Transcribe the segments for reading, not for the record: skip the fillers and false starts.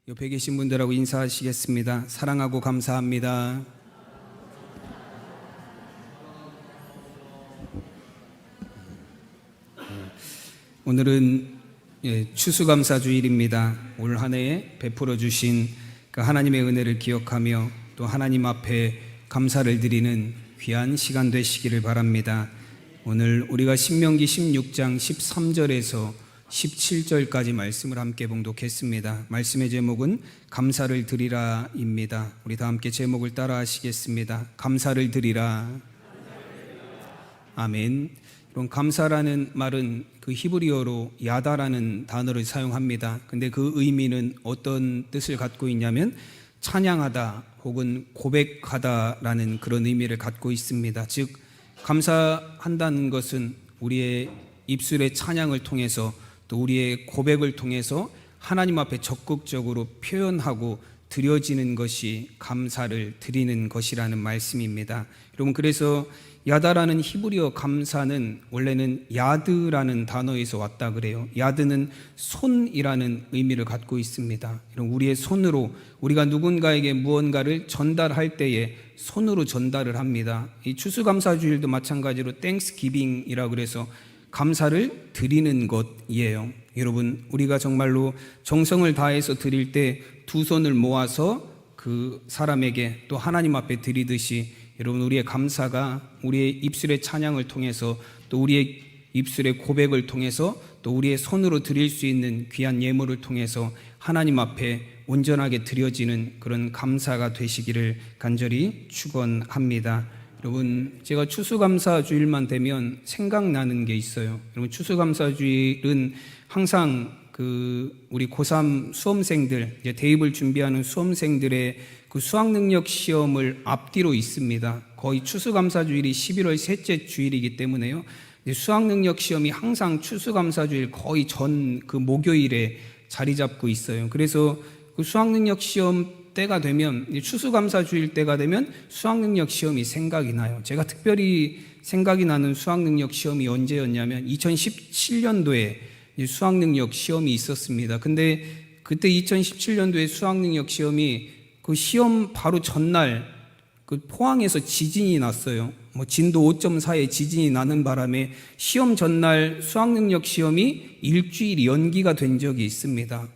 옆에 계신 분들하고 인사하시겠습니다. 사랑하고 감사합니다. 오늘은 추수감사주일입니다. 올 한 해 베풀어 주신 그 하나님의 은혜를 기억하며 또 하나님 앞에 감사를 드리는 귀한 시간 되시기를 바랍니다. 오늘 우리가 신명기 16장 13절에서 17절까지 말씀을 함께 봉독했습니다. 말씀의 제목은 감사를 드리라입니다. 우리 다 함께 제목을 따라 하시겠습니다. 감사를 드리라. 아멘. 이런 감사라는 말은 그 히브리어로 야다라는 단어를 사용합니다. 근데 그 의미는 어떤 뜻을 갖고 있냐면 찬양하다 혹은 고백하다라는 그런 의미를 갖고 있습니다. 즉 감사한다는 것은 우리의 입술의 찬양을 통해서 또 우리의 고백을 통해서 하나님 앞에 적극적으로 표현하고 드려지는 것이 감사를 드리는 것이라는 말씀입니다. 여러분, 그래서 야다라는 히브리어 감사는 원래는 야드라는 단어에서 왔다 그래요. 야드는 손이라는 의미를 갖고 있습니다. 우리의 손으로 우리가 누군가에게 무언가를 전달할 때에 손으로 전달을 합니다. 이 추수감사주일도 마찬가지로 땡스기빙이라고 그래서 감사를 드리는 것이에요. 여러분, 우리가 정말로 정성을 다해서 드릴 때 두 손을 모아서 그 사람에게 또 하나님 앞에 드리듯이 여러분, 우리의 감사가 우리의 입술의 찬양을 통해서 또 우리의 입술의 고백을 통해서 또 우리의 손으로 드릴 수 있는 귀한 예물을 통해서 하나님 앞에 온전하게 드려지는 그런 감사가 되시기를 간절히 축원합니다. 여러분, 제가 추수감사주일만 되면 생각나는 게 있어요. 여러분, 추수감사주일은 항상 우리 고3 수험생들, 이제 대입을 준비하는 수험생들의 그 수학능력 시험을 앞뒤로 있습니다. 거의 추수감사주일이 11월 셋째 주일이기 때문에요. 수학능력 시험이 항상 추수감사주일 거의 전 그 목요일에 자리 잡고 있어요. 그래서 그 수학능력 시험 때가 되면, 추수감사주일 때가 되면 수학능력 시험이 생각이 나요. 제가 특별히 생각이 나는 수학능력 시험이 언제였냐면 2017년도에 수학능력 시험이 있었습니다. 근데 그때 2017년도에 수학능력 시험이 그 시험 바로 전날 그 포항에서 지진이 났어요. 진도 5.4의 지진이 나는 바람에 시험 전날 수학능력 시험이 일주일 연기가 된 적이 있습니다.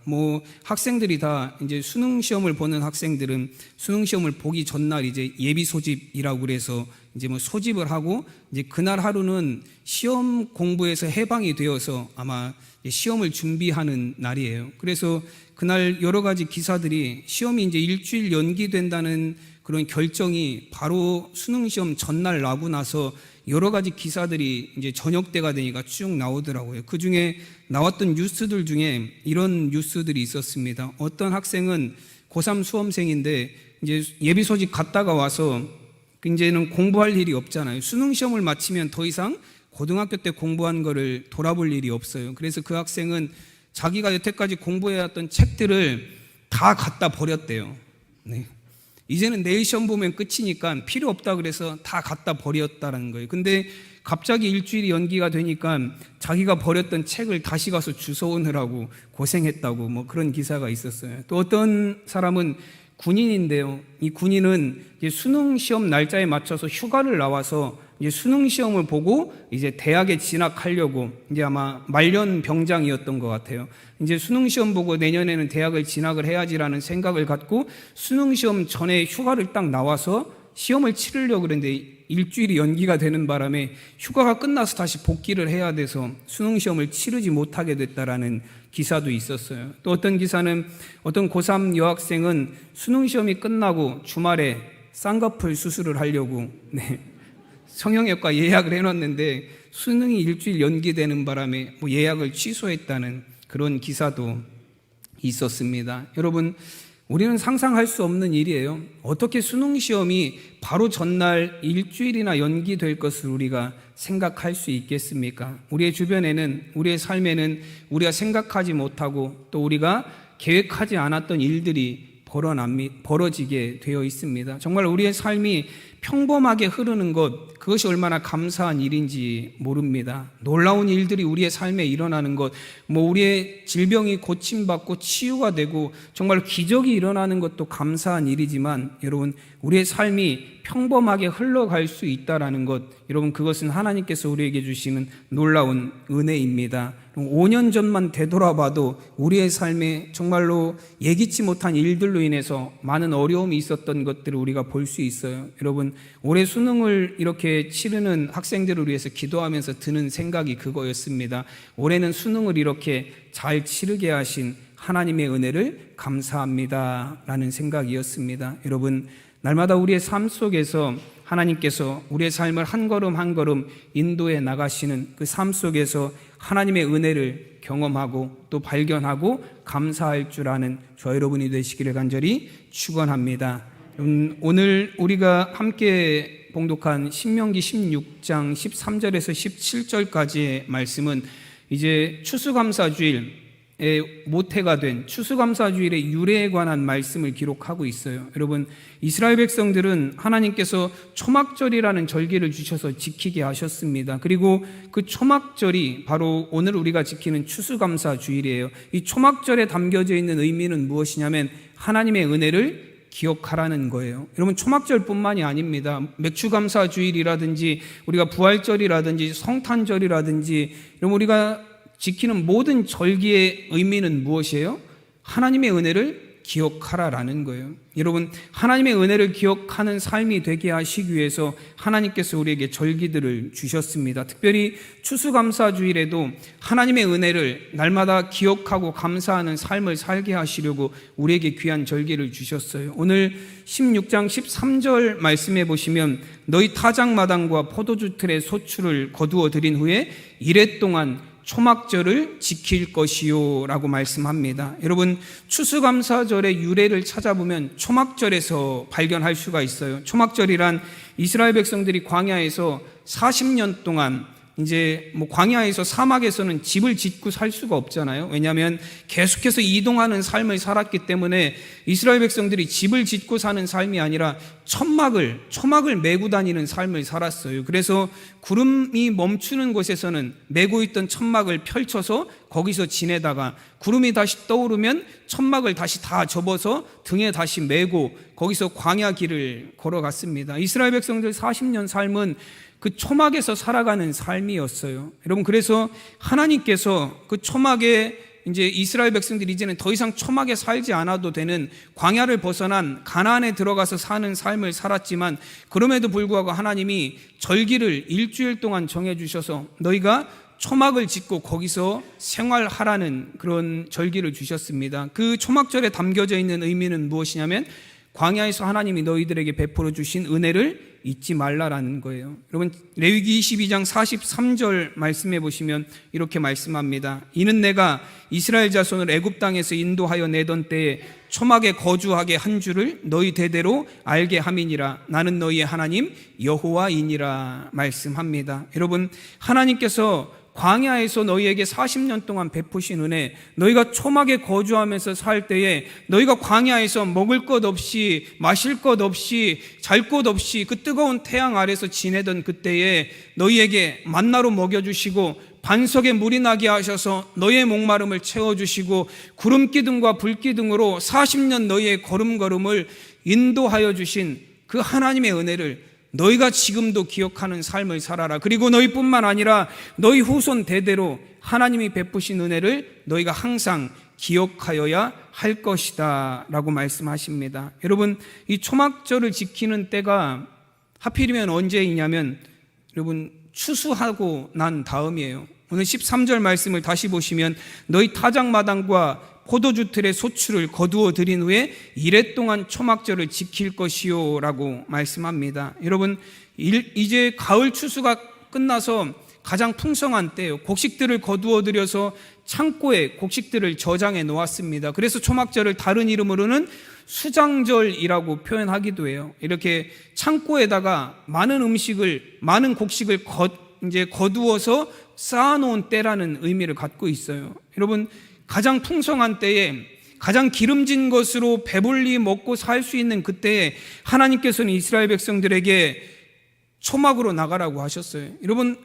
학생들이 다 이제 수능 시험을 보는 학생들은 수능 시험을 보기 전날 이제 예비 소집이라고 그래서 이제 소집을 하고 이제 그날 하루는 시험 공부에서 해방이 되어서 아마 시험을 준비하는 날이에요. 그래서 그날 여러 가지 기사들이 시험이 이제 일주일 연기된다는 그런 결정이 바로 수능 시험 전날 나고 나서 여러 가지 기사들이 이제 저녁 때가 되니까 쭉 나오더라고요. 그 중에 나왔던 뉴스들 중에 이런 뉴스들이 있었습니다. 어떤 학생은 고3 수험생인데 이제 예비 소집 갔다가 와서 이제는 공부할 일이 없잖아요. 수능 시험을 마치면 더 이상 고등학교 때 공부한 거를 돌아볼 일이 없어요. 그래서 그 학생은 자기가 여태까지 공부해왔던 책들을 다 갖다 버렸대요. 네. 이제는 내일 시험 보면 끝이니까 필요 없다 그래서 다 갖다 버렸다는 거예요. 근데 갑자기 일주일이 연기가 되니까 자기가 버렸던 책을 다시 가서 주워오느라고 고생했다고 그런 기사가 있었어요. 또 어떤 사람은 군인인데요. 이 군인은 이제 수능 시험 날짜에 맞춰서 휴가를 나와서 이제 수능 시험을 보고 이제 대학에 진학하려고 이제 아마 말년 병장이었던 것 같아요. 이제 수능 시험 보고 내년에는 대학을 진학을 해야지라는 생각을 갖고 수능 시험 전에 휴가를 딱 나와서 시험을 치르려고 그랬는데 일주일이 연기가 되는 바람에 휴가가 끝나서 다시 복귀를 해야 돼서 수능 시험을 치르지 못하게 됐다라는 기사도 있었어요. 또 어떤 기사는 어떤 고3 여학생은 수능 시험이 끝나고 주말에 쌍꺼풀 수술을 하려고 성형외과 예약을 해놨는데 수능이 일주일 연기되는 바람에 예약을 취소했다는 그런 기사도 있었습니다. 여러분, 우리는 상상할 수 없는 일이에요. 어떻게 수능 시험이 바로 전날 일주일이나 연기될 것을 우리가 생각할 수 있겠습니까? 우리의 주변에는, 우리의 삶에는 우리가 생각하지 못하고 또 우리가 계획하지 않았던 일들이 벌어지게 되어 있습니다. 정말 우리의 삶이 평범하게 흐르는 것, 그것이 얼마나 감사한 일인지 모릅니다. 놀라운 일들이 우리의 삶에 일어나는 것, 우리의 질병이 고침받고 치유가 되고 정말 기적이 일어나는 것도 감사한 일이지만, 여러분, 우리의 삶이 평범하게 흘러갈 수 있다라는 것, 여러분, 그것은 하나님께서 우리에게 주시는 놀라운 은혜입니다. 5년 전만 되돌아봐도 우리의 삶에 정말로 예기치 못한 일들로 인해서 많은 어려움이 있었던 것들을 우리가 볼 수 있어요. 여러분, 올해 수능을 이렇게 치르는 학생들을 위해서 기도하면서 드는 생각이 그거였습니다. 올해는 수능을 이렇게 잘 치르게 하신 하나님의 은혜를 감사합니다 라는 생각이었습니다. 여러분, 날마다 우리의 삶 속에서 하나님께서 우리의 삶을 한 걸음 한 걸음 인도해 나가시는 그 삶 속에서 하나님의 은혜를 경험하고 또 발견하고 감사할 줄 아는 저와 여러분이 되시기를 간절히 축원합니다. 오늘 우리가 함께 봉독한 신명기 16장 13절에서 17절까지의 말씀은 이제 추수감사주일 모태가 된 추수감사주일의 유래에 관한 말씀을 기록하고 있어요. 여러분, 이스라엘 백성들은 하나님께서 초막절이라는 절기를 주셔서 지키게 하셨습니다. 그리고 그 초막절이 바로 오늘 우리가 지키는 추수감사주일이에요. 이 초막절에 담겨져 있는 의미는 무엇이냐면 하나님의 은혜를 기억하라는 거예요. 여러분, 초막절뿐만이 아닙니다. 맥주감사주일이라든지 우리가 부활절이라든지 성탄절이라든지, 여러분, 우리가 지키는 모든 절기의 의미는 무엇이에요? 하나님의 은혜를 기억하라라는 거예요. 여러분, 하나님의 은혜를 기억하는 삶이 되게 하시기 위해서 하나님께서 우리에게 절기들을 주셨습니다. 특별히 추수감사주일에도 하나님의 은혜를 날마다 기억하고 감사하는 삶을 살게 하시려고 우리에게 귀한 절기를 주셨어요. 오늘 16장 13절 말씀해 보시면 너희 타작마당과 포도주 틀의 소출을 거두어 들인 후에 이레 동안 초막절을 지킬 것이요 라고 말씀합니다. 여러분, 추수감사절의 유래를 찾아보면 초막절에서 발견할 수가 있어요. 초막절이란 이스라엘 백성들이 광야에서 40년 동안 이제 광야에서 사막에서는 집을 짓고 살 수가 없잖아요. 왜냐하면 계속해서 이동하는 삶을 살았기 때문에 이스라엘 백성들이 집을 짓고 사는 삶이 아니라 초막을 메고 다니는 삶을 살았어요. 그래서 구름이 멈추는 곳에서는 메고 있던 천막을 펼쳐서 거기서 지내다가 구름이 다시 떠오르면 천막을 다시 다 접어서 등에 다시 메고 거기서 광야 길을 걸어갔습니다. 이스라엘 백성들 40년 삶은 그 초막에서 살아가는 삶이었어요. 여러분, 그래서 하나님께서 그 초막에 이제 이스라엘 백성들이 이제는 더 이상 초막에 살지 않아도 되는 광야를 벗어난 가나안에 들어가서 사는 삶을 살았지만, 그럼에도 불구하고 하나님이 절기를 일주일 동안 정해주셔서 너희가 초막을 짓고 거기서 생활하라는 그런 절기를 주셨습니다. 그 초막절에 담겨져 있는 의미는 무엇이냐면 광야에서 하나님이 너희들에게 베풀어 주신 은혜를 잊지 말라라는 거예요. 여러분, 레위기 22장 43절 말씀해 보시면 이렇게 말씀합니다. 이는 내가 이스라엘 자손을 애굽 땅에서 인도하여 내던 때에 초막에 거주하게 한 줄을 너희 대대로 알게 함이니라. 나는 너희의 하나님 여호와이니라 말씀합니다. 여러분, 하나님께서 광야에서 너희에게 40년 동안 베푸신 은혜, 너희가 초막에 거주하면서 살 때에 너희가 광야에서 먹을 것 없이 마실 것 없이 잘 곳 없이 그 뜨거운 태양 아래서 지내던 그때에 너희에게 만나로 먹여주시고 반석에 물이 나게 하셔서 너희의 목마름을 채워주시고 구름기둥과 불기둥으로 40년 너희의 걸음걸음을 인도하여 주신 그 하나님의 은혜를 너희가 지금도 기억하는 삶을 살아라. 그리고 너희뿐만 아니라 너희 후손 대대로 하나님이 베푸신 은혜를 너희가 항상 기억하여야 할 것이다 라고 말씀하십니다. 여러분, 이 초막절을 지키는 때가 하필이면 언제이냐면 여러분, 추수하고 난 다음이에요. 오늘 13절 말씀을 다시 보시면 너희 타작마당과 포도주 틀의 소출을 거두어 들인 후에 이레 동안 초막절을 지킬 것이요 라고 말씀합니다. 여러분, 이제 가을 추수가 끝나서 가장 풍성한 때예요. 곡식들을 거두어 들여서 창고에 곡식들을 저장해 놓았습니다. 그래서 초막절을 다른 이름으로는 수장절이라고 표현하기도 해요. 이렇게 창고에다가 많은 곡식을 거두어서 쌓아놓은 때라는 의미를 갖고 있어요. 여러분, 가장 풍성한 때에 가장 기름진 것으로 배불리 먹고 살 수 있는 그때에 하나님께서는 이스라엘 백성들에게 초막으로 나가라고 하셨어요. 여러분,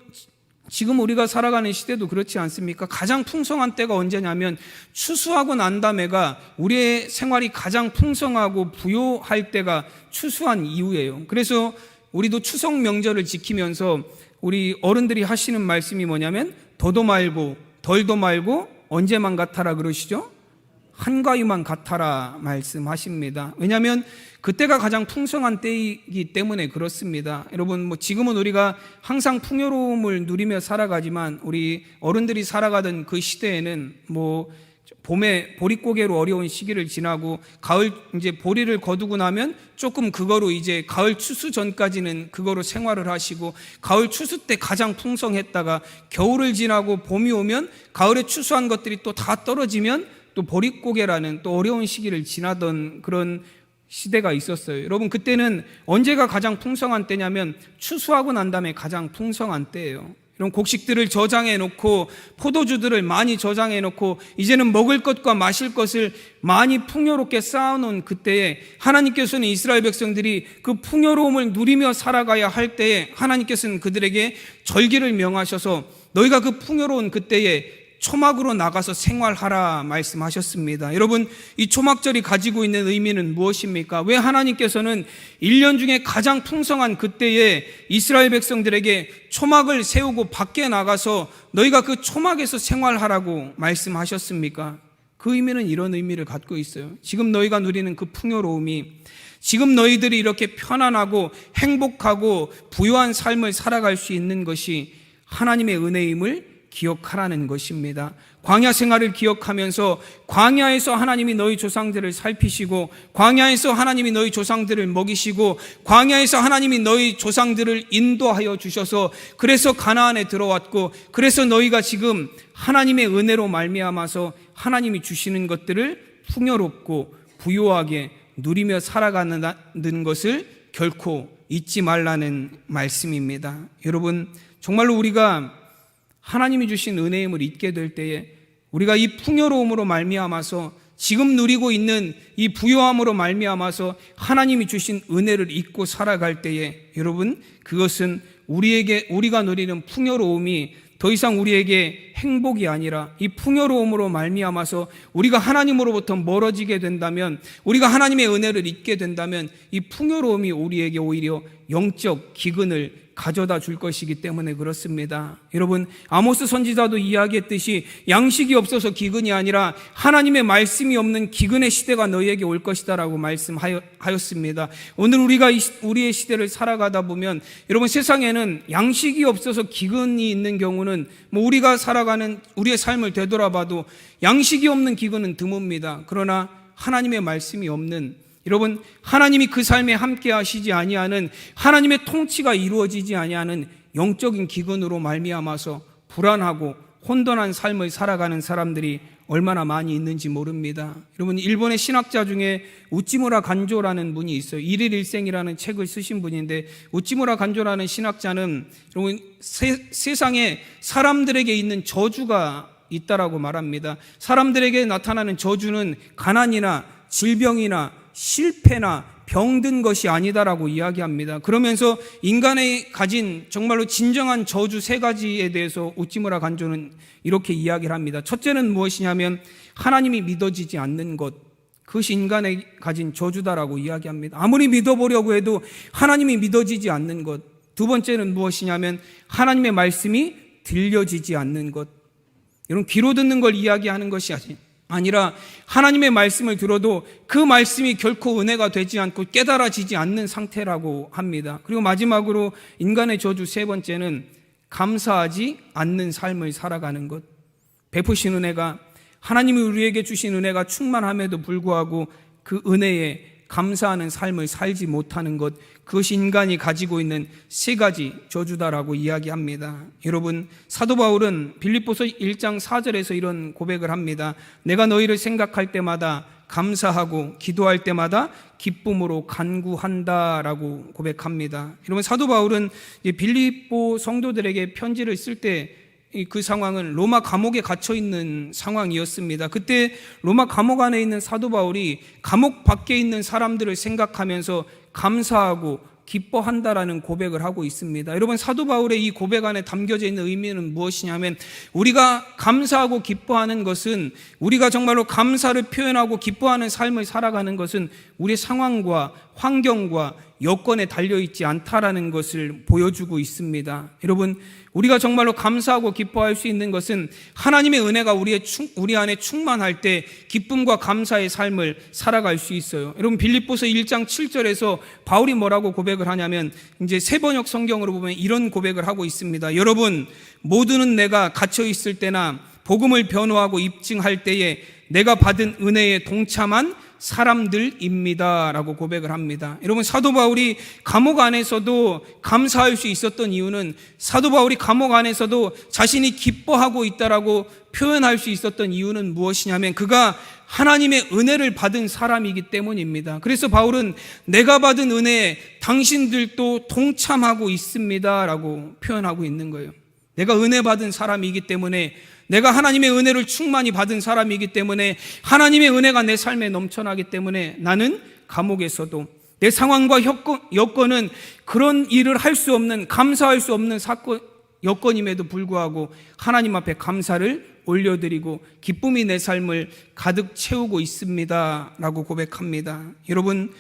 지금 우리가 살아가는 시대도 그렇지 않습니까? 가장 풍성한 때가 언제냐면 추수하고 난 다음에가 우리의 생활이 가장 풍성하고 부요할 때가 추수한 이후예요. 그래서 우리도 추석 명절을 지키면서 우리 어른들이 하시는 말씀이 뭐냐면 더도 말고 덜도 말고 언제만 같아라 그러시죠? 한가위만 같아라 말씀하십니다. 왜냐하면 그때가 가장 풍성한 때이기 때문에 그렇습니다. 여러분, 지금은 우리가 항상 풍요로움을 누리며 살아가지만 우리 어른들이 살아가던 그 시대에는 봄에 보릿고개로 어려운 시기를 지나고 가을 이제 보리를 거두고 나면 조금 그거로 이제 가을 추수 전까지는 그거로 생활을 하시고 가을 추수 때 가장 풍성했다가 겨울을 지나고 봄이 오면 가을에 추수한 것들이 또 다 떨어지면 또 보릿고개라는 또 어려운 시기를 지나던 그런 시대가 있었어요. 여러분, 그때는 언제가 가장 풍성한 때냐면 추수하고 난 다음에 가장 풍성한 때예요. 이런 곡식들을 저장해 놓고 포도주들을 많이 저장해 놓고 이제는 먹을 것과 마실 것을 많이 풍요롭게 쌓아놓은 그때에 하나님께서는 이스라엘 백성들이 그 풍요로움을 누리며 살아가야 할 때에 하나님께서는 그들에게 절기를 명하셔서 너희가 그 풍요로운 그때에 초막으로 나가서 생활하라 말씀하셨습니다. 여러분, 이 초막절이 가지고 있는 의미는 무엇입니까? 왜 하나님께서는 1년 중에 가장 풍성한 그때에 이스라엘 백성들에게 초막을 세우고 밖에 나가서 너희가 그 초막에서 생활하라고 말씀하셨습니까? 그 의미는 이런 의미를 갖고 있어요. 지금 너희가 누리는 그 풍요로움이 지금 너희들이 이렇게 편안하고 행복하고 부유한 삶을 살아갈 수 있는 것이 하나님의 은혜임을 기억하라는 것입니다. 광야 생활을 기억하면서 광야에서 하나님이 너희 조상들을 살피시고 광야에서 하나님이 너희 조상들을 먹이시고 광야에서 하나님이 너희 조상들을 인도하여 주셔서 그래서 가나안에 들어왔고 그래서 너희가 지금 하나님의 은혜로 말미암아서 하나님이 주시는 것들을 풍요롭고 부유하게 누리며 살아가는 것을 결코 잊지 말라는 말씀입니다. 여러분, 정말로 우리가 하나님이 주신 은혜임을 잊게 될 때에 우리가 이 풍요로움으로 말미암아서 지금 누리고 있는 이 부요함으로 말미암아서 하나님이 주신 은혜를 잊고 살아갈 때에 여러분, 그것은 우리가 누리는 풍요로움이 더 이상 우리에게 행복이 아니라 이 풍요로움으로 말미암아서 우리가 하나님으로부터 멀어지게 된다면, 우리가 하나님의 은혜를 잊게 된다면 이 풍요로움이 우리에게 오히려 영적 기근을 가져다 줄 것이기 때문에 그렇습니다. 여러분, 아모스 선지자도 이야기했듯이 양식이 없어서 기근이 아니라 하나님의 말씀이 없는 기근의 시대가 너희에게 올 것이다라고 말씀하였습니다. 오늘 우리가 우리의 시대를 살아가다 보면 여러분, 세상에는 양식이 없어서 기근이 있는 경우는 우리가 살아가는 우리의 삶을 되돌아봐도 양식이 없는 기근은 드뭅니다. 그러나 하나님의 말씀이 없는, 여러분, 하나님이 그 삶에 함께 하시지 아니하는, 하나님의 통치가 이루어지지 아니하는 영적인 기근으로 말미암아서 불안하고 혼돈한 삶을 살아가는 사람들이 얼마나 많이 있는지 모릅니다. 여러분, 일본의 신학자 중에 우찌무라 간조라는 분이 있어요. 일일일생이라는 책을 쓰신 분인데, 우찌무라 간조라는 신학자는 여러분, 세상에 사람들에게 있는 저주가 있다라고 말합니다. 사람들에게 나타나는 저주는 가난이나 질병이나 실패나 병든 것이 아니다라고 이야기합니다. 그러면서 인간이 가진 정말로 진정한 저주 3가지에 대해서 우찌무라 간조는 이렇게 이야기를 합니다. 첫째는 무엇이냐면 하나님이 믿어지지 않는 것, 그것이 인간이 가진 저주다라고 이야기합니다. 아무리 믿어보려고 해도 하나님이 믿어지지 않는 것. 두 번째는 무엇이냐면 하나님의 말씀이 들려지지 않는 것. 이런 귀로 듣는 걸 이야기하는 것이 아니라 하나님의 말씀을 들어도 그 말씀이 결코 은혜가 되지 않고 깨달아지지 않는 상태라고 합니다. 그리고 마지막으로 인간의 저주 3번째는 감사하지 않는 삶을 살아가는 것. 베푸신 은혜가, 하나님이 우리에게 주신 은혜가 충만함에도 불구하고 그 은혜에 감사하는 삶을 살지 못하는 것, 그것이 인간이 가지고 있는 3가지 저주다라고 이야기합니다. 여러분, 사도 바울은 빌립보서 1장 4절에서 이런 고백을 합니다. 내가 너희를 생각할 때마다 감사하고 기도할 때마다 기쁨으로 간구한다라고 고백합니다. 여러분, 사도 바울은 빌립보 성도들에게 편지를 쓸 때 그 상황은 로마 감옥에 갇혀 있는 상황이었습니다. 그때 로마 감옥 안에 있는 사도 바울이 감옥 밖에 있는 사람들을 생각하면서 감사하고 기뻐한다라는 고백을 하고 있습니다. 여러분, 사도 바울의 이 고백 안에 담겨져 있는 의미는 무엇이냐면, 우리가 감사하고 기뻐하는 것은, 우리가 정말로 감사를 표현하고 기뻐하는 삶을 살아가는 것은 우리의 상황과 환경과 여건에 달려있지 않다라는 것을 보여주고 있습니다. 여러분, 우리가 정말로 감사하고 기뻐할 수 있는 것은 하나님의 은혜가 우리 안에 충만할 때 기쁨과 감사의 삶을 살아갈 수 있어요. 여러분, 빌립보서 1장 7절에서 바울이 뭐라고 고백을 하냐면, 이제 새번역 성경으로 보면 이런 고백을 하고 있습니다. 여러분, 모두는 내가 갇혀 있을 때나 복음을 변호하고 입증할 때에 내가 받은 은혜에 동참한 사람들입니다 라고 고백을 합니다. 여러분, 사도 바울이 감옥 안에서도 감사할 수 있었던 이유는, 사도 바울이 감옥 안에서도 자신이 기뻐하고 있다라고 표현할 수 있었던 이유는 무엇이냐면, 그가 하나님의 은혜를 받은 사람이기 때문입니다. 그래서 바울은 내가 받은 은혜에 당신들도 동참하고 있습니다 라고 표현하고 있는 거예요. 내가 은혜 받은 사람이기 때문에, 내가 하나님의 은혜를 충만히 받은 사람이기 때문에, 하나님의 은혜가 내 삶에 넘쳐나기 때문에 나는 감옥에서도 내 상황과 여건은 그런 일을 할 수 없는, 감사할 수 없는 여건임에도 불구하고 하나님 앞에 감사를 올려드리고 기쁨이 내 삶을 가득 채우고 있습니다 라고 고백합니다. 여러분,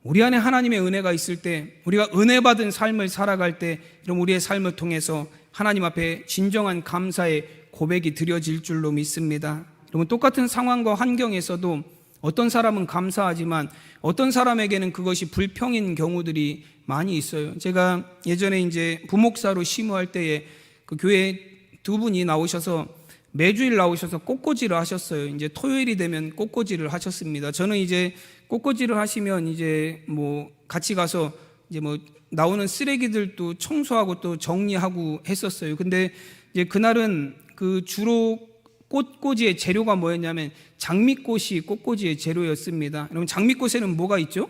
우리 안에 하나님의 은혜가 있을 때, 우리가 은혜 받은 삶을 살아갈 때, 여러분, 우리의 삶을 통해서 하나님 앞에 진정한 감사의 고백이 드려질 줄로 믿습니다. 여러분, 똑같은 상황과 환경에서도 어떤 사람은 감사하지만 어떤 사람에게는 그것이 불평인 경우들이 많이 있어요. 제가 예전에 이제 부목사로 심우할 때에 그 교회 두 분이 나오셔서 매주일 나오셔서 꽃꽂이를 하셨어요. 이제 토요일이 되면 꽃꽂이를 하셨습니다. 저는 이제 꽃꽂이를 하시면 이제 뭐 같이 가서 이제 뭐 나오는 쓰레기들도 청소하고 또 정리하고 했었어요. 근데 이제 그날은 그 주로 꽃꽂이의 재료가 뭐였냐면 장미꽃이 꽃꽂이의 재료였습니다. 여러분, 장미꽃에는 뭐가 있죠?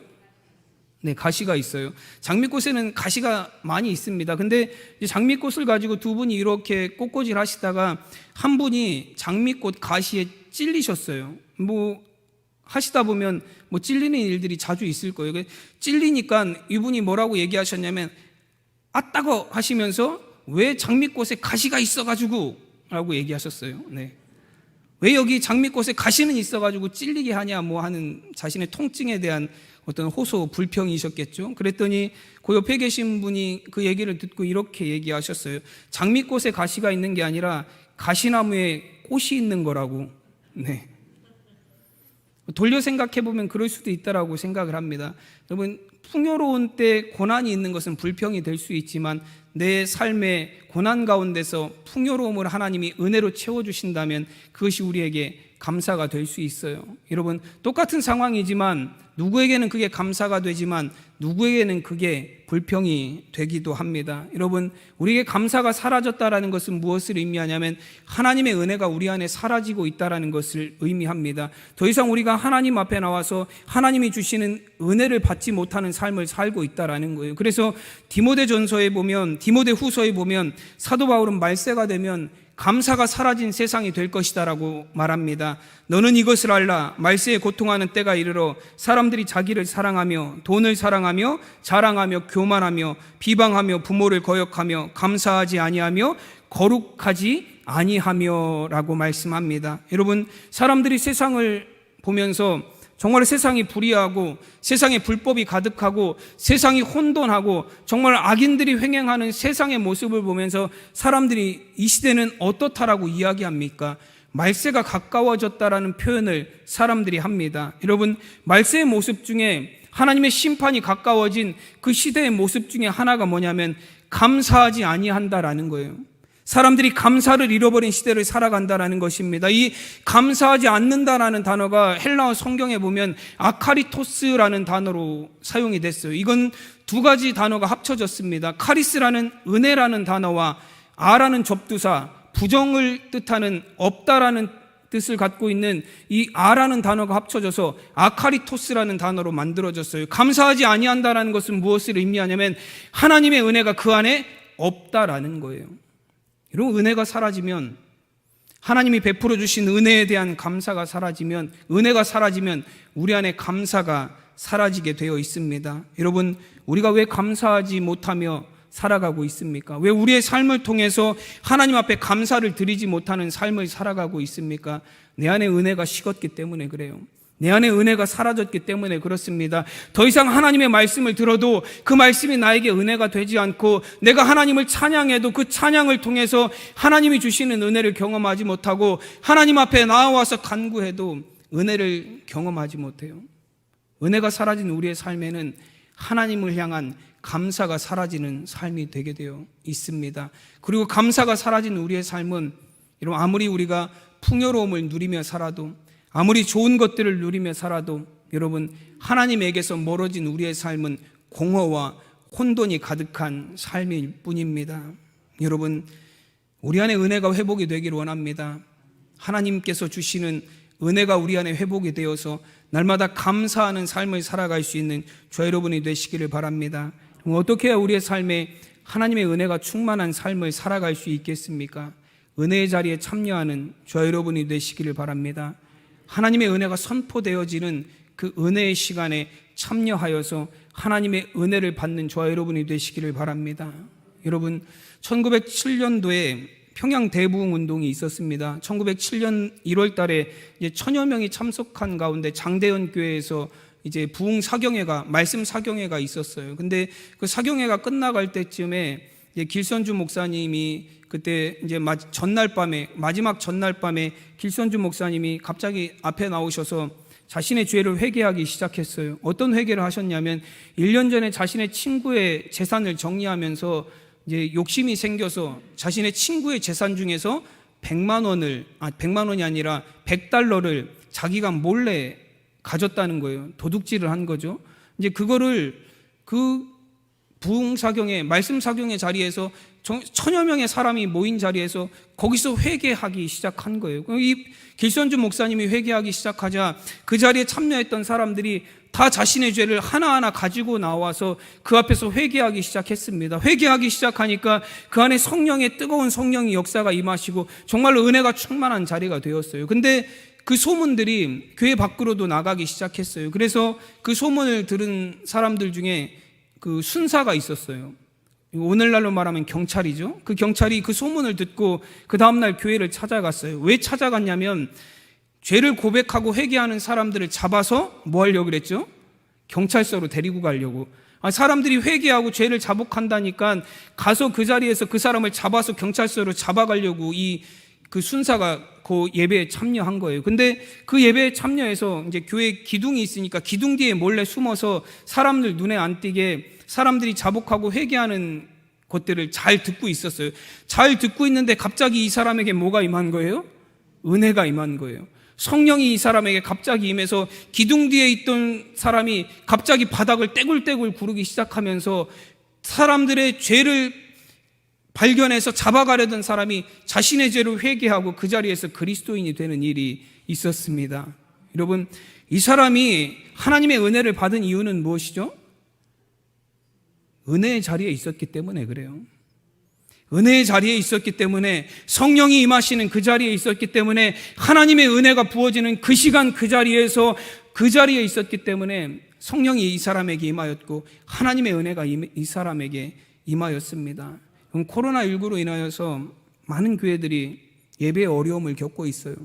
네, 가시가 있어요. 장미꽃에는 가시가 많이 있습니다. 근데 장미꽃을 가지고 두 분이 이렇게 꽃꽂이를 하시다가 한 분이 장미꽃 가시에 찔리셨어요. 뭐 하시다 보면 뭐 찔리는 일들이 자주 있을 거예요. 찔리니까 이분이 뭐라고 얘기하셨냐면, 아따거 하시면서 왜 장미꽃에 가시가 있어가지고 라고 얘기하셨어요. 네. 왜 여기 장미꽃에 가시는 있어가지고 찔리게 하냐 뭐 하는 자신의 통증에 대한 어떤 호소, 불평이셨겠죠. 그랬더니 그 옆에 계신 분이 그 얘기를 듣고 이렇게 얘기하셨어요. 장미꽃에 가시가 있는 게 아니라 가시나무에 꽃이 있는 거라고. 네. 돌려 생각해보면 그럴 수도 있다라고 생각을 합니다. 여러분, 풍요로운 때 고난이 있는 것은 불평이 될 수 있지만 내 삶의 고난 가운데서 풍요로움을 하나님이 은혜로 채워주신다면 그것이 우리에게 감사가 될 수 있어요. 여러분, 똑같은 상황이지만 누구에게는 그게 감사가 되지만 누구에게는 그게 불평이 되기도 합니다. 여러분, 우리에게 감사가 사라졌다라는 것은 무엇을 의미하냐면 하나님의 은혜가 우리 안에 사라지고 있다라는 것을 의미합니다. 더 이상 우리가 하나님 앞에 나와서 하나님이 주시는 은혜를 받지 못하는 삶을 살고 있다라는 거예요. 그래서 디모데전서에 보면, 디모데후서에 보면 사도 바울은 말세가 되면 감사가 사라진 세상이 될 것이다라고 말합니다. 너는 이것을 알라. 말세에 고통하는 때가 이르러 사람들이 자기를 사랑하며 돈을 사랑하며 자랑하며 교만하며 비방하며 부모를 거역하며 감사하지 아니하며 거룩하지 아니하며라고 말씀합니다. 여러분, 사람들이 세상을 보면서 정말 세상이 불의하고 세상에 불법이 가득하고 세상이 혼돈하고 정말 악인들이 횡행하는 세상의 모습을 보면서 사람들이 이 시대는 어떻다라고 이야기합니까? 말세가 가까워졌다라는 표현을 사람들이 합니다. 여러분, 말세의 모습 중에 하나님의 심판이 가까워진 그 시대의 모습 중에 하나가 뭐냐면 감사하지 아니한다라는 거예요. 사람들이 감사를 잃어버린 시대를 살아간다라는 것입니다. 이 감사하지 않는다라는 단어가 헬라어 성경에 보면 아카리토스라는 단어로 사용이 됐어요. 이건 두 가지 단어가 합쳐졌습니다. 카리스라는 은혜라는 단어와 아라는 접두사, 부정을 뜻하는 없다라는 뜻을 갖고 있는 이 아라는 단어가 합쳐져서 아카리토스라는 단어로 만들어졌어요. 감사하지 아니한다라는 것은 무엇을 의미하냐면 하나님의 은혜가 그 안에 없다라는 거예요. 여러분, 은혜가 사라지면, 하나님이 베풀어 주신 은혜에 대한 감사가 사라지면, 은혜가 사라지면 우리 안에 감사가 사라지게 되어 있습니다. 여러분, 우리가 왜 감사하지 못하며 살아가고 있습니까? 왜 우리의 삶을 통해서 하나님 앞에 감사를 드리지 못하는 삶을 살아가고 있습니까? 내 안에 은혜가 식었기 때문에 그래요. 내 안에 은혜가 사라졌기 때문에 그렇습니다. 더 이상 하나님의 말씀을 들어도 그 말씀이 나에게 은혜가 되지 않고, 내가 하나님을 찬양해도 그 찬양을 통해서 하나님이 주시는 은혜를 경험하지 못하고, 하나님 앞에 나와서 간구해도 은혜를 경험하지 못해요. 은혜가 사라진 우리의 삶에는 하나님을 향한 감사가 사라지는 삶이 되게 되어 있습니다. 그리고 감사가 사라진 우리의 삶은, 여러분, 아무리 우리가 풍요로움을 누리며 살아도, 아무리 좋은 것들을 누리며 살아도, 여러분, 하나님에게서 멀어진 우리의 삶은 공허와 혼돈이 가득한 삶일 뿐입니다. 여러분, 우리 안에 은혜가 회복이 되기를 원합니다. 하나님께서 주시는 은혜가 우리 안에 회복이 되어서 날마다 감사하는 삶을 살아갈 수 있는 저와 여러분이 되시기를 바랍니다. 어떻게 해야 우리의 삶에 하나님의 은혜가 충만한 삶을 살아갈 수 있겠습니까? 은혜의 자리에 참여하는 저와 여러분이 되시기를 바랍니다. 하나님의 은혜가 선포되어지는 그 은혜의 시간에 참여하여서 하나님의 은혜를 받는 저와 여러분이 되시기를 바랍니다. 여러분, 1907년도에 평양 대부흥 운동이 있었습니다. 1907년 1월 달에 이제 1000여 명이 참석한 가운데 장대현 교회에서 이제 부흥 사경회가, 말씀 사경회가 있었어요. 근데 그 사경회가 끝나갈 때쯤에 이제 길선주 목사님이 그때 이제 마지막 전날 밤에 길선주 목사님이 갑자기 앞에 나오셔서 자신의 죄를 회개하기 시작했어요. 어떤 회개를 하셨냐면, 1년 전에 자신의 친구의 재산을 정리하면서 이제 욕심이 생겨서 자신의 친구의 재산 중에서 100만 원이 아니라 100달러를 자기가 몰래 가졌다는 거예요. 도둑질을 한 거죠. 이제 그거를 그 부흥사경회, 말씀사경회 자리에서 1000여 명의 사람이 모인 자리에서 거기서 회개하기 시작한 거예요. 이 길선주 목사님이 회개하기 시작하자 그 자리에 참여했던 사람들이 다 자신의 죄를 하나하나 가지고 나와서 그 앞에서 회개하기 시작했습니다. 회개하기 시작하니까 그 안에 성령의 뜨거운 성령의 역사가 임하시고 정말 은혜가 충만한 자리가 되었어요. 근데 그 소문들이 교회 밖으로도 나가기 시작했어요. 그래서 그 소문을 들은 사람들 중에 그 순사가 있었어요. 오늘날로 말하면 경찰이죠. 그 경찰이 그 소문을 듣고 그 다음날 교회를 찾아갔어요. 왜 찾아갔냐면, 죄를 고백하고 회개하는 사람들을 잡아서 뭐 하려고 그랬죠? 경찰서로 데리고 가려고. 사람들이 회개하고 죄를 자복한다니까 가서 그 자리에서 그 사람을 잡아서 경찰서로 잡아가려고 그 순사가 그 예배에 참여한 거예요. 근데 그 예배에 참여해서 이제 교회 기둥이 있으니까 기둥 뒤에 몰래 숨어서 사람들 눈에 안 띄게 사람들이 자복하고 회개하는 것들을 잘 듣고 있었어요. 잘 듣고 있는데 갑자기 이 사람에게 뭐가 임한 거예요? 은혜가 임한 거예요. 성령이 이 사람에게 갑자기 임해서 기둥 뒤에 있던 사람이 갑자기 바닥을 떼굴떼굴 구르기 시작하면서 사람들의 죄를 발견해서 잡아가려던 사람이 자신의 죄를 회개하고 그 자리에서 그리스도인이 되는 일이 있었습니다. 여러분, 이 사람이 하나님의 은혜를 받은 이유는 무엇이죠? 은혜의 자리에 있었기 때문에 그래요. 은혜의 자리에 있었기 때문에, 성령이 임하시는 그 자리에 있었기 때문에, 하나님의 은혜가 부어지는 그 시간 그 자리에서 그 자리에 있었기 때문에 성령이 이 사람에게 임하였고 하나님의 은혜가 이 사람에게 임하였습니다. 코로나19로 인하여서 많은 교회들이 예배의 어려움을 겪고 있어요.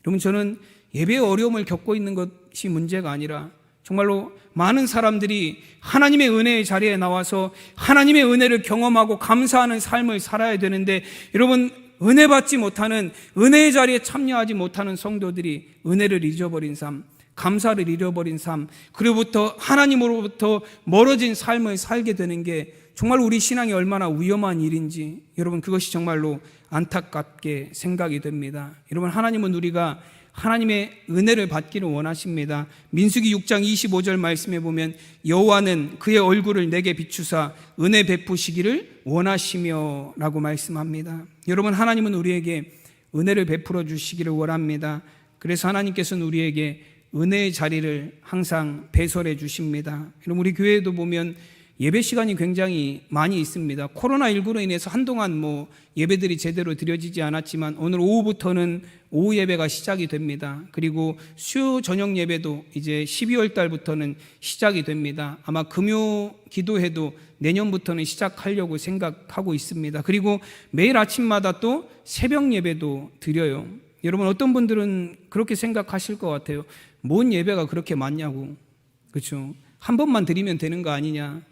여러분, 저는 예배의 어려움을 겪고 있는 것이 문제가 아니라 정말로 많은 사람들이 하나님의 은혜의 자리에 나와서 하나님의 은혜를 경험하고 감사하는 삶을 살아야 되는데, 여러분, 은혜 받지 못하는, 은혜의 자리에 참여하지 못하는 성도들이 은혜를 잊어버린 삶, 감사를 잃어버린 삶, 그로부터 하나님으로부터 멀어진 삶을 살게 되는 게 정말 우리 신앙이 얼마나 위험한 일인지, 여러분, 그것이 정말로 안타깝게 생각이 됩니다. 여러분, 하나님은 우리가 하나님의 은혜를 받기를 원하십니다. 민수기 6장 25절 말씀에 보면, 여호와는 그의 얼굴을 내게 비추사 은혜 베푸시기를 원하시며 라고 말씀합니다. 여러분, 하나님은 우리에게 은혜를 베풀어 주시기를 원합니다. 그래서 하나님께서는 우리에게 은혜의 자리를 항상 배설해 주십니다. 여러분, 우리 교회에도 보면 예배 시간이 굉장히 많이 있습니다. 코로나19로 인해서 한동안 예배들이 제대로 드려지지 않았지만 오늘 오후부터는 오후 예배가 시작이 됩니다. 그리고 수요 저녁 예배도 이제 12월 달부터는 시작이 됩니다. 아마 금요 기도회도 내년부터는 시작하려고 생각하고 있습니다. 그리고 매일 아침마다 또 새벽 예배도 드려요. 여러분, 어떤 분들은 그렇게 생각하실 것 같아요. 뭔 예배가 그렇게 많냐고. 그렇죠? 한 번만 드리면 되는 거 아니냐.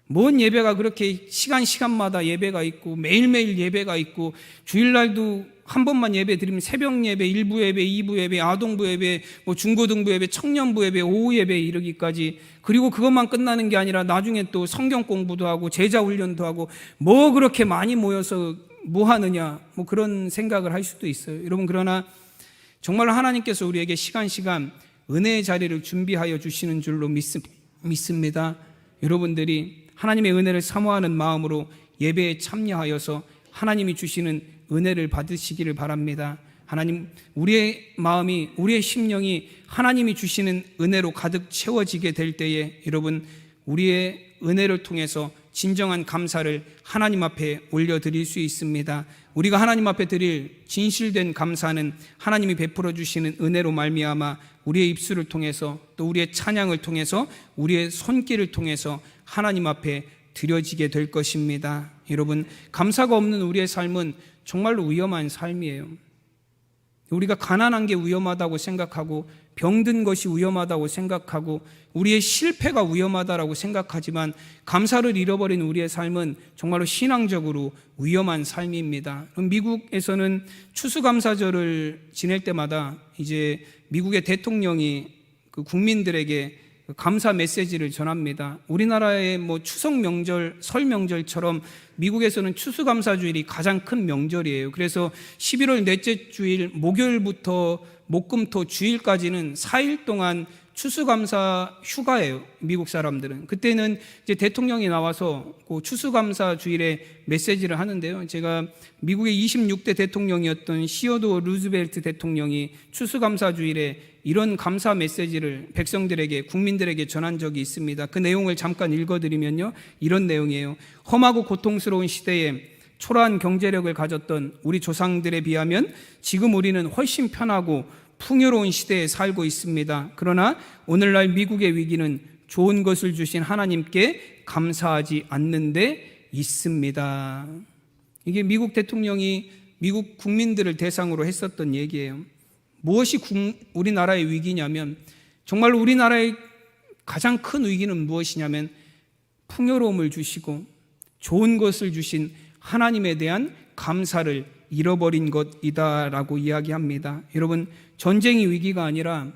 뭔 예배가 그렇게 시간마다 예배가 있고 매일매일 예배가 있고 주일날도 한 번만 예배 드리면 새벽 예배, 일부 예배, 2부 예배, 아동부 예배, 중고등부 예배, 청년부 예배, 오후 예배 이르기까지, 그리고 그것만 끝나는 게 아니라 나중에 또 성경 공부도 하고 제자 훈련도 하고 그렇게 많이 모여서 뭐 하느냐, 그런 생각을 할 수도 있어요. 여러분, 그러나 정말 하나님께서 우리에게 시간 은혜의 자리를 준비하여 주시는 줄로 믿습니다. 여러분들이 하나님의 은혜를 사모하는 마음으로 예배에 참여하여서 하나님이 주시는 은혜를 받으시기를 바랍니다. 하나님, 우리의 마음이, 우리의 심령이 하나님이 주시는 은혜로 가득 채워지게 될 때에 여러분, 우리의 은혜를 통해서 진정한 감사를 하나님 앞에 올려드릴 수 있습니다. 우리가 하나님 앞에 드릴 진실된 감사는 하나님이 베풀어 주시는 은혜로 말미암아 우리의 입술을 통해서, 또 우리의 찬양을 통해서, 우리의 손길을 통해서 하나님 앞에 드려지게 될 것입니다. 여러분, 감사가 없는 우리의 삶은 정말로 위험한 삶이에요. 우리가 가난한 게 위험하다고 생각하고 병든 것이 위험하다고 생각하고 우리의 실패가 위험하다고 생각하지만 감사를 잃어버린 우리의 삶은 정말로 신앙적으로 위험한 삶입니다. 미국에서는 추수감사절을 지낼 때마다 이제 미국의 대통령이 그 국민들에게 감사 메시지를 전합니다. 우리나라의 추석 명절, 설 명절처럼 미국에서는 추수감사주일이 가장 큰 명절이에요. 그래서 11월 넷째 주일 목요일부터 목금토 주일까지는 4일 동안 추수감사 휴가예요. 미국 사람들은. 그때는 이제 대통령이 나와서 그 추수감사 주일에 메시지를 하는데요. 제가 미국의 26대 대통령이었던 시어도 루즈벨트 대통령이 추수감사 주일에 이런 감사 메시지를 백성들에게, 국민들에게 전한 적이 있습니다. 그 내용을 잠깐 읽어드리면요, 이런 내용이에요. 험하고 고통스러운 시대에 초라한 경제력을 가졌던 우리 조상들에 비하면 지금 우리는 훨씬 편하고 풍요로운 시대에 살고 있습니다. 그러나 오늘날 미국의 위기는 좋은 것을 주신 하나님께 감사하지 않는 데 있습니다. 이게 미국 대통령이 미국 국민들을 대상으로 했었던 얘기예요. 무엇이 우리나라의 위기냐면, 정말 우리나라의 가장 큰 위기는 무엇이냐면 풍요로움을 주시고 좋은 것을 주신 하나님에 대한 감사를 잃어버린 것이다라고 이야기합니다. 여러분, 전쟁이 위기가 아니라,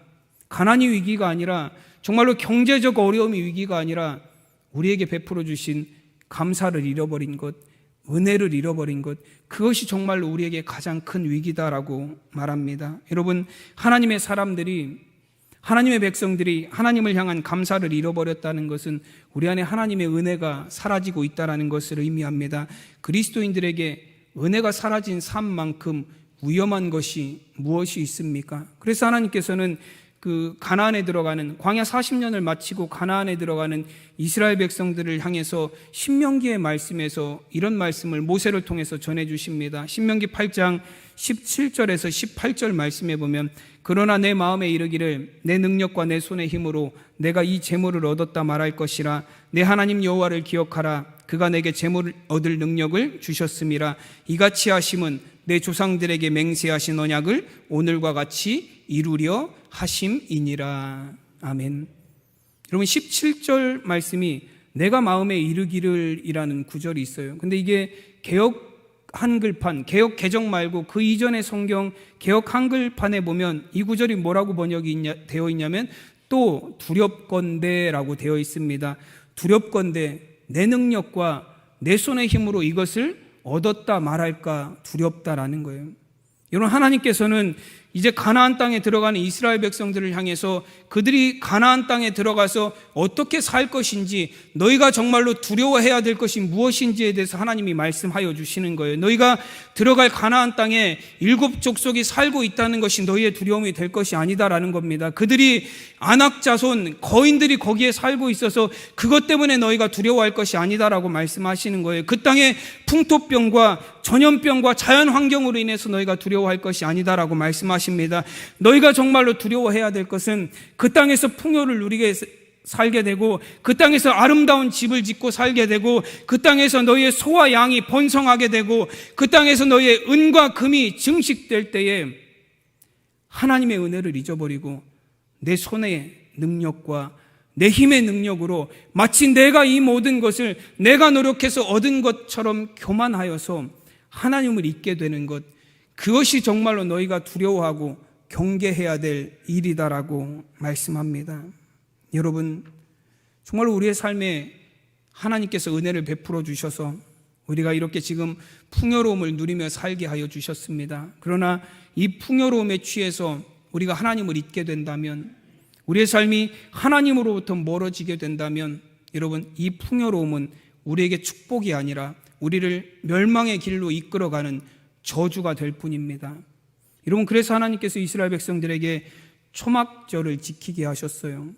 가난이 위기가 아니라, 정말로 경제적 어려움이 위기가 아니라 우리에게 베풀어 주신 감사를 잃어버린 것, 은혜를 잃어버린 것, 그것이 정말로 우리에게 가장 큰 위기다라고 말합니다. 여러분, 하나님의 사람들이, 하나님의 백성들이 하나님을 향한 감사를 잃어버렸다는 것은 우리 안에 하나님의 은혜가 사라지고 있다는 것을 의미합니다. 그리스도인들에게 은혜가 사라진 삶만큼 위험한 것이 무엇이 있습니까? 그래서 하나님께서는 그 가나안에 들어가는, 광야 40년을 마치고 가나안에 들어가는 이스라엘 백성들을 향해서 신명기의 말씀에서 이런 말씀을 모세를 통해서 전해주십니다. 신명기 8장 17절에서 18절 말씀에 보면, 그러나 내 마음에 이르기를 내 능력과 내 손의 힘으로 내가 이 재물을 얻었다 말할 것이라. 내 하나님 여호와를 기억하라. 그가 내게 재물을 얻을 능력을 주셨음이라. 이같이 하심은 내 조상들에게 맹세하신 언약을 오늘과 같이 이루려 하심이니라. 아멘. 여러분, 17절 말씀이 내가 마음에 이르기를 이라는 구절이 있어요. 근데 이게 개역 한글판, 개역 개정 말고 그 이전의 성경 개역 한글판에 보면 이 구절이 뭐라고 번역이 되어 있냐면 또 두렵건대라고 되어 있습니다. 두렵건대, 내 능력과 내 손의 힘으로 이것을 얻었다 말할까 두렵다라는 거예요. 여러분, 하나님께서는 이제 가나안 땅에 들어가는 이스라엘 백성들을 향해서 그들이 가나안 땅에 들어가서 어떻게 살 것인지, 너희가 정말로 두려워해야 될 것이 무엇인지에 대해서 하나님이 말씀하여 주시는 거예요. 너희가 들어갈 가나안 땅에 7 족속이 살고 있다는 것이 너희의 두려움이 될 것이 아니다라는 겁니다. 그들이 아낙 자손 거인들이 거기에 살고 있어서 그것 때문에 너희가 두려워할 것이 아니다라고 말씀하시는 거예요. 그 땅에 풍토병과 전염병과 자연 환경으로 인해서 너희가 두려워할 것이 아니다라고 말씀하십니다. 너희가 정말로 두려워해야 될 것은 그 땅에서 풍요를 누리게 살게 되고, 그 땅에서 아름다운 집을 짓고 살게 되고, 그 땅에서 너희의 소와 양이 번성하게 되고, 그 땅에서 너희의 은과 금이 증식될 때에 하나님의 은혜를 잊어버리고 내 손의 능력과 내 힘의 능력으로 마치 내가 이 모든 것을 내가 노력해서 얻은 것처럼 교만하여서 하나님을 잊게 되는 것, 그것이 정말로 너희가 두려워하고 경계해야 될 일이다라고 말씀합니다. 여러분, 정말로 우리의 삶에 하나님께서 은혜를 베풀어 주셔서 우리가 이렇게 지금 풍요로움을 누리며 살게 하여 주셨습니다. 그러나 이 풍요로움에 취해서 우리가 하나님을 잊게 된다면, 우리의 삶이 하나님으로부터 멀어지게 된다면, 여러분, 이 풍요로움은 우리에게 축복이 아니라 우리를 멸망의 길로 이끌어가는 저주가 될 뿐입니다. 여러분, 그래서 하나님께서 이스라엘 백성들에게 초막절을 지키게 하셨어요.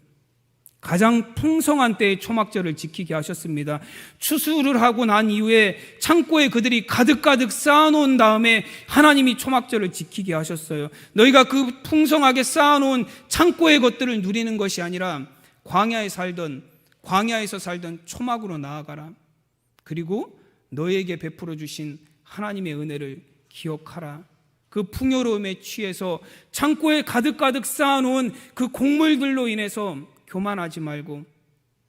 가장 풍성한 때의 초막절을 지키게 하셨습니다. 추수를 하고 난 이후에 창고에 그들이 가득가득 쌓아놓은 다음에 하나님이 초막절을 지키게 하셨어요. 너희가 그 풍성하게 쌓아놓은 창고의 것들을 누리는 것이 아니라 광야에서 살던 초막으로 나아가라. 그리고 너희에게 베풀어 주신 하나님의 은혜를 기억하라. 그 풍요로움에 취해서 창고에 가득가득 쌓아놓은 그 곡물들로 인해서 교만하지 말고,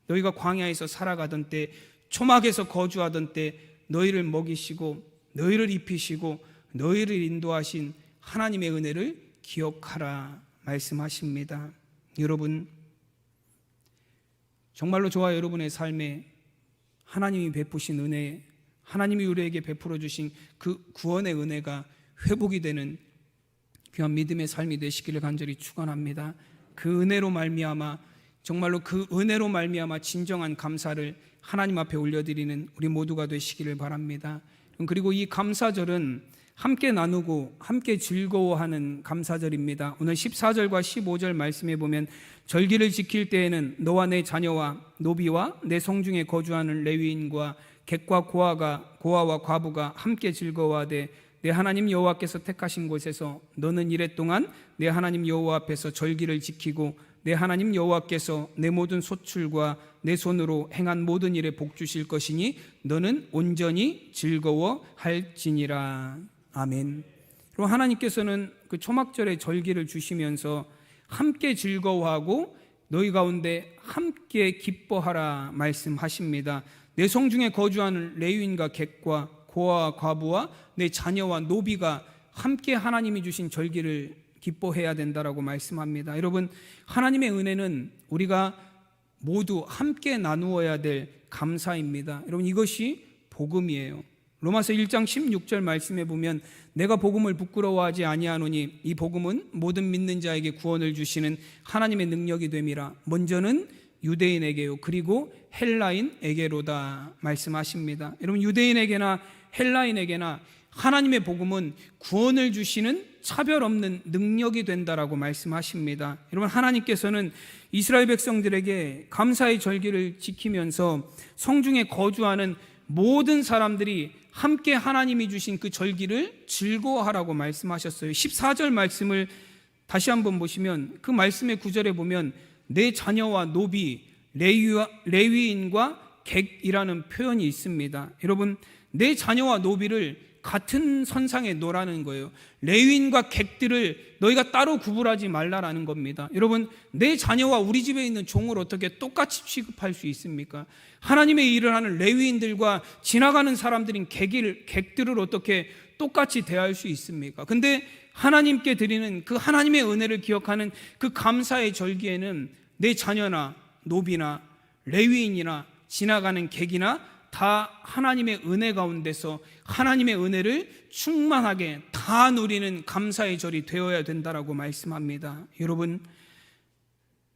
너희가 광야에서 살아가던 때, 초막에서 거주하던 때 너희를 먹이시고 너희를 입히시고 너희를 인도하신 하나님의 은혜를 기억하라 말씀하십니다. 여러분, 정말로 저와 여러분의 삶에 하나님이 베푸신 은혜, 하나님이 우리에게 베풀어 주신 그 구원의 은혜가 회복이 되는 귀한 믿음의 삶이 되시기를 간절히 축원합니다. 그 은혜로 말미암아, 정말로 그 은혜로 말미암아 진정한 감사를 하나님 앞에 올려드리는 우리 모두가 되시기를 바랍니다. 그리고 이 감사절은 함께 나누고 함께 즐거워하는 감사절입니다. 오늘 14절과 15절 말씀에 보면, 절기를 지킬 때에는 너와 내 자녀와 노비와 내 성중에 거주하는 레위인과 객과 고아와 과부가 함께 즐거워하되, 내 하나님 여호와께서 택하신 곳에서 너는 이랫동안 내 하나님 여호와 앞에서 절기를 지키고 내 하나님 여호와께서 내 모든 소출과 내 손으로 행한 모든 일에 복 주실 것이니 너는 온전히 즐거워할지니라. 아멘. 그리고 하나님께서는 그 초막절의 절기를 주시면서 함께 즐거워하고 너희 가운데 함께 기뻐하라 말씀하십니다. 내 성중에 거주하는 레위인과 객과 고아와 과부와 내 자녀와 노비가 함께 하나님이 주신 절기를 기뻐해야 된다라고 말씀합니다. 여러분, 하나님의 은혜는 우리가 모두 함께 나누어야 될 감사입니다. 여러분, 이것이 복음이에요. 로마서 1장 16절 말씀에 보면, 내가 복음을 부끄러워하지 아니하노니 이 복음은 모든 믿는 자에게 구원을 주시는 하나님의 능력이 됨이라. 먼저는 유대인에게요, 그리고 헬라인에게로다 말씀하십니다. 여러분, 유대인에게나 헬라인에게나 하나님의 복음은 구원을 주시는 차별 없는 능력이 된다라고 말씀하십니다. 여러분, 하나님께서는 이스라엘 백성들에게 감사의 절기를 지키면서 성중에 거주하는 모든 사람들이 함께 하나님이 주신 그 절기를 즐거워하라고 말씀하셨어요. 14절 말씀을 다시 한번 보시면, 그 말씀의 9절에 보면 내 자녀와 노비, 레위인과 객이라는 표현이 있습니다. 여러분, 내 자녀와 노비를 같은 선상에 놓으라는 거예요. 레위인과 객들을 너희가 따로 구분하지 말라라는 겁니다. 여러분, 내 자녀와 우리 집에 있는 종을 어떻게 똑같이 취급할 수 있습니까? 하나님의 일을 하는 레위인들과 지나가는 사람들인 객들을 어떻게 똑같이 대할 수 있습니까? 근데 하나님께 드리는 그 하나님의 은혜를 기억하는 그 감사의 절기에는 내 자녀나 노비나 레위인이나 지나가는 객이나 다 하나님의 은혜 가운데서 하나님의 은혜를 충만하게 다 누리는 감사의 절이 되어야 된다라고 말씀합니다. 여러분,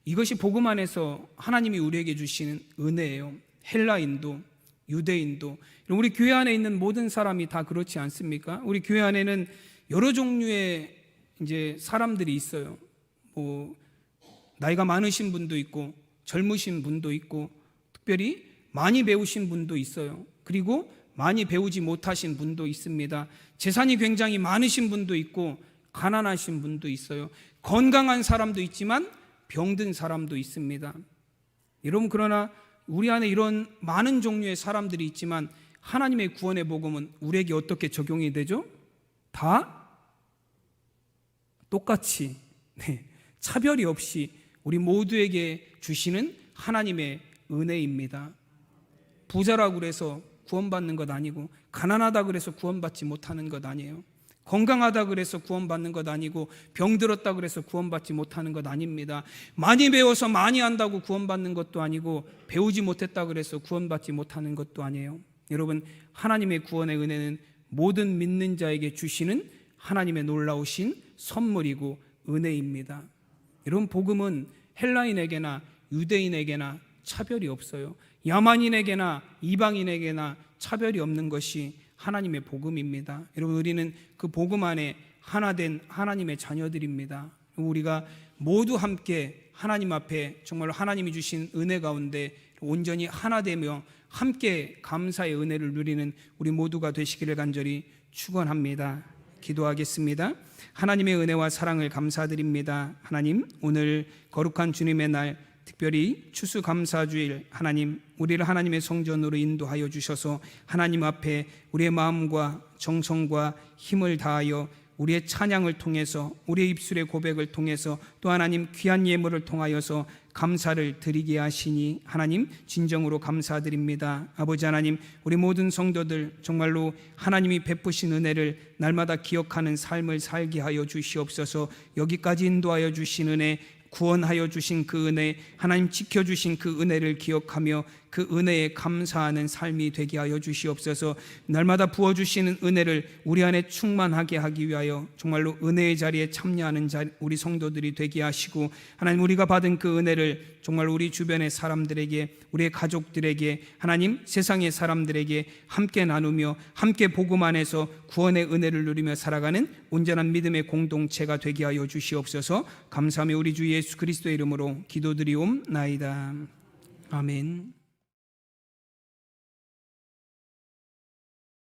이것이 복음 안에서 하나님이 우리에게 주시는 은혜예요. 헬라인도 유대인도 우리 교회 안에 있는 모든 사람이 다 그렇지 않습니까? 우리 교회 안에는 여러 종류의 이제 사람들이 있어요. 뭐 나이가 많으신 분도 있고 젊으신 분도 있고 특별히 많이 배우신 분도 있어요. 그리고 많이 배우지 못하신 분도 있습니다. 재산이 굉장히 많으신 분도 있고 가난하신 분도 있어요. 건강한 사람도 있지만 병든 사람도 있습니다. 여러분, 그러나 우리 안에 이런 많은 종류의 사람들이 있지만 하나님의 구원의 복음은 우리에게 어떻게 적용이 되죠? 다 똑같이, 차별이 없이 우리 모두에게 주시는 하나님의 은혜입니다. 부자라고 그래서 구원받는 것 아니고, 가난하다 그래서 구원받지 못하는 것 아니에요. 건강하다 그래서 구원받는 것 아니고, 병들었다 그래서 구원받지 못하는 것 아닙니다. 많이 배워서 많이 안다고 구원받는 것도 아니고, 배우지 못했다 그래서 구원받지 못하는 것도 아니에요. 여러분, 하나님의 구원의 은혜는 모든 믿는 자에게 주시는 하나님의 놀라우신 선물이고 은혜입니다. 여러분, 복음은 헬라인에게나 유대인에게나 차별이 없어요. 야만인에게나 이방인에게나 차별이 없는 것이 하나님의 복음입니다. 여러분, 우리는 그 복음 안에 하나 된 하나님의 자녀들입니다. 우리가 모두 함께 하나님 앞에 정말 하나님이 주신 은혜 가운데 온전히 하나 되며 함께 감사의 은혜를 누리는 우리 모두가 되시기를 간절히 축원합니다. 기도하겠습니다. 하나님의 은혜와 사랑을 감사드립니다. 하나님, 오늘 거룩한 주님의 날, 특별히 추수감사주일, 하나님, 우리를 하나님의 성전으로 인도하여 주셔서 하나님 앞에 우리의 마음과 정성과 힘을 다하여 우리의 찬양을 통해서, 우리의 입술의 고백을 통해서, 또 하나님 귀한 예물을 통하여서 감사를 드리게 하시니 하나님 진정으로 감사드립니다. 아버지 하나님, 우리 모든 성도들 정말로 하나님이 베푸신 은혜를 날마다 기억하는 삶을 살게 하여 주시옵소서. 여기까지 인도하여 주신 은혜, 구원하여 주신 그 은혜, 하나님 지켜주신 그 은혜를 기억하며 그 은혜에 감사하는 삶이 되게 하여 주시옵소서. 날마다 부어주시는 은혜를 우리 안에 충만하게 하기 위하여 정말로 은혜의 자리에 참여하는 우리 성도들이 되게 하시고, 하나님 우리가 받은 그 은혜를 정말 우리 주변의 사람들에게, 우리의 가족들에게, 하나님 세상의 사람들에게 함께 나누며 함께 복음 안에서 구원의 은혜를 누리며 살아가는 온전한 믿음의 공동체가 되게 하여 주시옵소서. 감사하며 우리 주 예수 그리스도의 이름으로 기도드리옵나이다. 아멘.